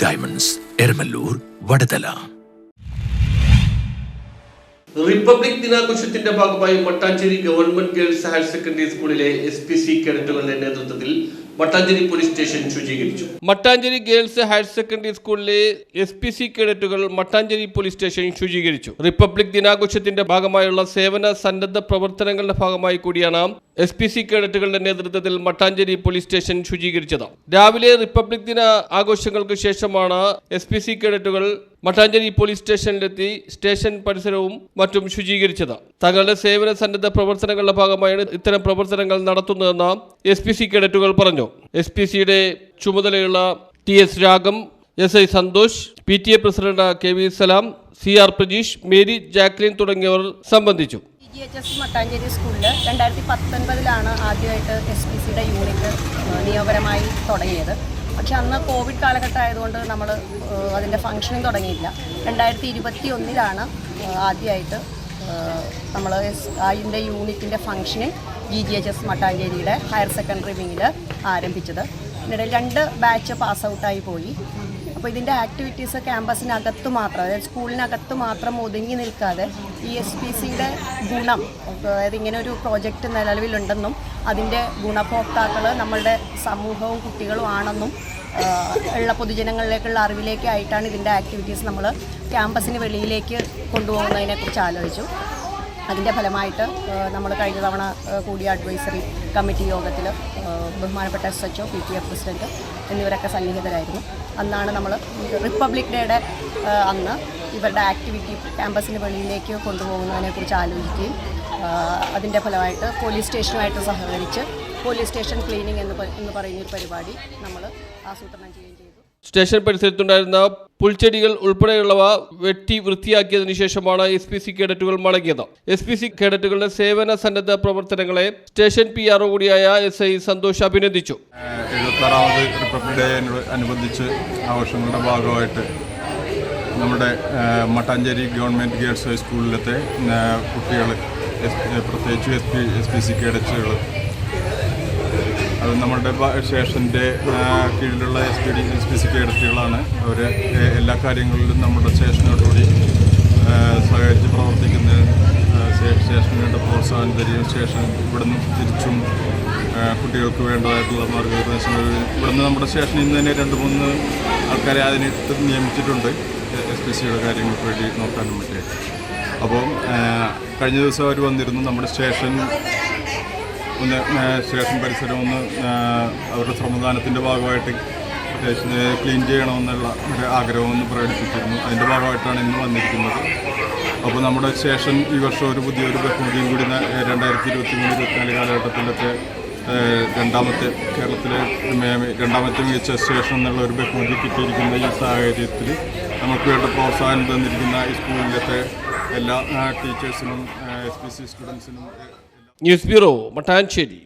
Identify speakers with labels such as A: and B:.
A: Diamonds, Eramallur, Vadathala.
B: Republic ദിനാഘോഷത്തിന്റെ ഭാഗമായി Mattancherry government girls higher secondary സ്കൂളിലെ SPC കേഡറ്റുകളുടെ നേതൃത്വത്തിൽ മട്ടാഞ്ചേരി പോലീസ് സ്റ്റേഷൻ ശുചീകരിച്ചു. മട്ടാഞ്ചേരി ഗേൾസ് ഹയർ സെക്കൻഡറി സ്കൂളിലെ SPC കേഡറ്റുകൾ മട്ടാഞ്ചേരി പോലീസ് സ്റ്റേഷൻ ശുചീകരിച്ചു. റിപ്പബ്ലിക് ദിനാഘോഷത്തിന്റെ ഭാഗമായുള്ള സേവന സന്നദ്ധ പ്രവർത്തനങ്ങളുടെ ഭാഗമായി കൂടിയാണ് SPC കേഡറ്റുകളുടെ നേതൃത്വത്തിൽ മട്ടാഞ്ചേരി പോലീസ് സ്റ്റേഷൻ ശുചീകരിച്ചത്. രാവിലെ റിപ്പബ്ലിക് ദിന ആഘോഷങ്ങൾക്ക് ശേഷമാണ് SPC കേഡറ്റുകൾ മട്ടാഞ്ചേരി പോലീസ് സ്റ്റേഷനിലെത്തി സ്റ്റേഷൻ പരിസരവും മറ്റും ശുചീകരിച്ചത്. തങ്ങളുടെ സേവന സന്നദ്ധ പ്രവർത്തനങ്ങളുടെ ഭാഗമായാണ് ഇത്തരം പ്രവർത്തനങ്ങൾ നടത്തുന്നതെന്ന് SPC കേഡറ്റുകൾ പറഞ്ഞു. SPCയുടെ ചുമതലയുള്ള TS Ragam, SI Santhosh, PTA president KV Salam, CR Prajeesh, Mary Jacqueline തുടങ്ങിയവർ സംബന്ധിച്ചു.
C: GHS മട്ടാഞ്ചേരി സ്കൂളിൽ 2019 ആദ്യമായിട്ട് SPCയുടെ യൂണിറ്റ് നിയമപരമായി തുടങ്ങിയത്. പക്ഷെ അന്ന് കോവിഡ് കാലഘട്ടം ആയതുകൊണ്ട് നമ്മൾ അതിൻ്റെ ഫംഗ്ഷനിങ് തുടങ്ങിയില്ല. 2021 ആദ്യമായിട്ട് നമ്മൾ അതിൻ്റെ യൂണിറ്റിൻ്റെ ഫംഗ്ഷനിങ് GHS മട്ടാഞ്ചേരിയുടെ ഹയർ സെക്കൻഡറി വിങ്ങിൽ ആരംഭിച്ചത്. ഇതിനിടയിൽ 2 ബാച്ച് പാസ് ഔട്ടായി പോയി. അപ്പോൾ ഇതിൻ്റെ ആക്ടിവിറ്റീസ് ക്യാമ്പസിനകത്ത് മാത്രം, അതായത് സ്കൂളിനകത്ത് മാത്രം ഒതുങ്ങി നിൽക്കാതെ ഈ SPCയുടെ ഗുണം, അതായത് ഇങ്ങനെ ഒരു പ്രോജക്റ്റ് നിലവിലുണ്ടെന്നും അതിൻ്റെ ഗുണഭോക്താക്കൾ നമ്മളുടെ സമൂഹവും കുട്ടികളും ആണെന്നും ഉള്ള പൊതുജനങ്ങളിലേക്കുള്ള അറിവിലേക്കായിട്ടാണ് ഇതിൻ്റെ ആക്ടിവിറ്റീസ് നമ്മൾ ക്യാമ്പസിന് വെളിയിലേക്ക് കൊണ്ടുപോകുന്നതിനെക്കുറിച്ച് ആലോചിച്ചു. അതിൻ്റെ ഫലമായിട്ട് നമ്മൾ കഴിഞ്ഞ തവണ കൂടിയ അഡ്വൈസറി കമ്മിറ്റി യോഗത്തിൽ ബഹുമാനപ്പെട്ട SHO, PTA പ്രസിഡൻറ്റ് എന്നിവരൊക്കെ സന്നിഹിതരായിരുന്നു. അന്നാണ് നമ്മൾ റിപ്പബ്ലിക് ഡേയുടെ അന്ന് ഇവരുടെ ആക്ടിവിറ്റി ക്യാമ്പസിന് വെളിയിലേക്ക് കൊണ്ടുപോകുന്നതിനെക്കുറിച്ച് ആലോചിക്കുകയും അതിൻ്റെ ഫലമായിട്ട് പോലീസ് സ്റ്റേഷനുമായിട്ട് സഹകരിച്ച് പോലീസ് സ്റ്റേഷൻ ക്ലീനിങ് എന്ന് പറയുന്നൊരു പരിപാടി നമ്മൾ ആസൂത്രണം ചെയ്യുകയും ചെയ്തു.
B: സ്റ്റേഷൻ പരിസരത്തുണ്ടായിരുന്ന പുൽച്ചെടികൾ ഉൾപ്പെടെയുള്ളവ വെട്ടി വൃത്തിയാക്കിയതിനു ശേഷമാണ് SPC കേഡറ്റുകൾ മടങ്ങിയത്. SPC കേഡറ്റുകളുടെ സേവന സന്നദ്ധ പ്രവർത്തനങ്ങളെ സ്റ്റേഷൻ PRO കൂടിയായ SI സന്തോഷ് അഭിനന്ദിച്ചു.
D: 76ാമത് റിപ്പബ്ലിക് ഡേ അനുബന്ധിച്ച് ആഘോഷങ്ങളുടെ ഭാഗമായിട്ട് നമ്മുടെ മട്ടാഞ്ചേരി ഗവൺമെൻറ് ഗേൾസ് ഹൈസ്കൂളിലത്തെ കുട്ടികൾ, പ്രത്യേകിച്ച് SPC കേഡറ്റുകൾ, അത് നമ്മുടെ സ്റ്റേഷൻ്റെ കീഴിലുള്ള SPC കേഡറ്റുകളാണ്. അവർ എല്ലാ കാര്യങ്ങളിലും നമ്മുടെ സ്റ്റേഷനോടുകൂടി സഹകരിച്ച് പ്രവർത്തിക്കുന്നതിന് സ്റ്റേഷന് വേണ്ട പ്രോത്സാഹനം തരികയും സ്റ്റേഷൻ ഇവിടുന്ന് തിരിച്ചും കുട്ടികൾക്ക് വേണ്ടതായിട്ടുള്ള മാർഗ്ഗനിർദ്ദേശങ്ങൾ ഇവിടുന്ന് നമ്മുടെ സ്റ്റേഷനിൽ നിന്ന് തന്നെ 2-3 ആൾക്കാരെ അതിനിട്ട് നിയമിച്ചിട്ടുണ്ട് SPCയുടെ കാര്യങ്ങൾക്ക് വേണ്ടി നോക്കാനും പറ്റി. അപ്പോൾ കഴിഞ്ഞ ദിവസം അവർ വന്നിരുന്നു. നമ്മുടെ സ്റ്റേഷൻ പരിസരം അവരുടെ ശ്രമദാനത്തിൻ്റെ ഭാഗമായിട്ട് ക്ലീൻ ചെയ്യണമെന്നുള്ള ഒരു ആഗ്രഹമൊന്ന് പ്രകടിപ്പിച്ചിരുന്നു. അതിൻ്റെ ഭാഗമായിട്ടാണ് ഇന്ന് വന്നിരിക്കുന്നത്. അപ്പോൾ നമ്മുടെ സ്റ്റേഷൻ ഈ വർഷം ഒരു പുതിയൊരു ബഹുമതിയും കൂടി 2023-24 കാലഘട്ടത്തിലൊക്കെ കേരളത്തിലെ രണ്ടാമത്തെ മികച്ച സ്റ്റേഷൻ എന്നുള്ള ഒരു ബഹുമതി കിട്ടിയിരിക്കുന്ന ഈ സാഹചര്യത്തിൽ നമുക്ക് വേണ്ട പ്രോത്സാഹനം തന്നിരിക്കുന്ന ഈ സ്കൂളിലത്തെ എല്ലാ ടീച്ചേഴ്സിനും SPC സ്റ്റുഡൻസിനും.
B: News bureau, Mattancherry.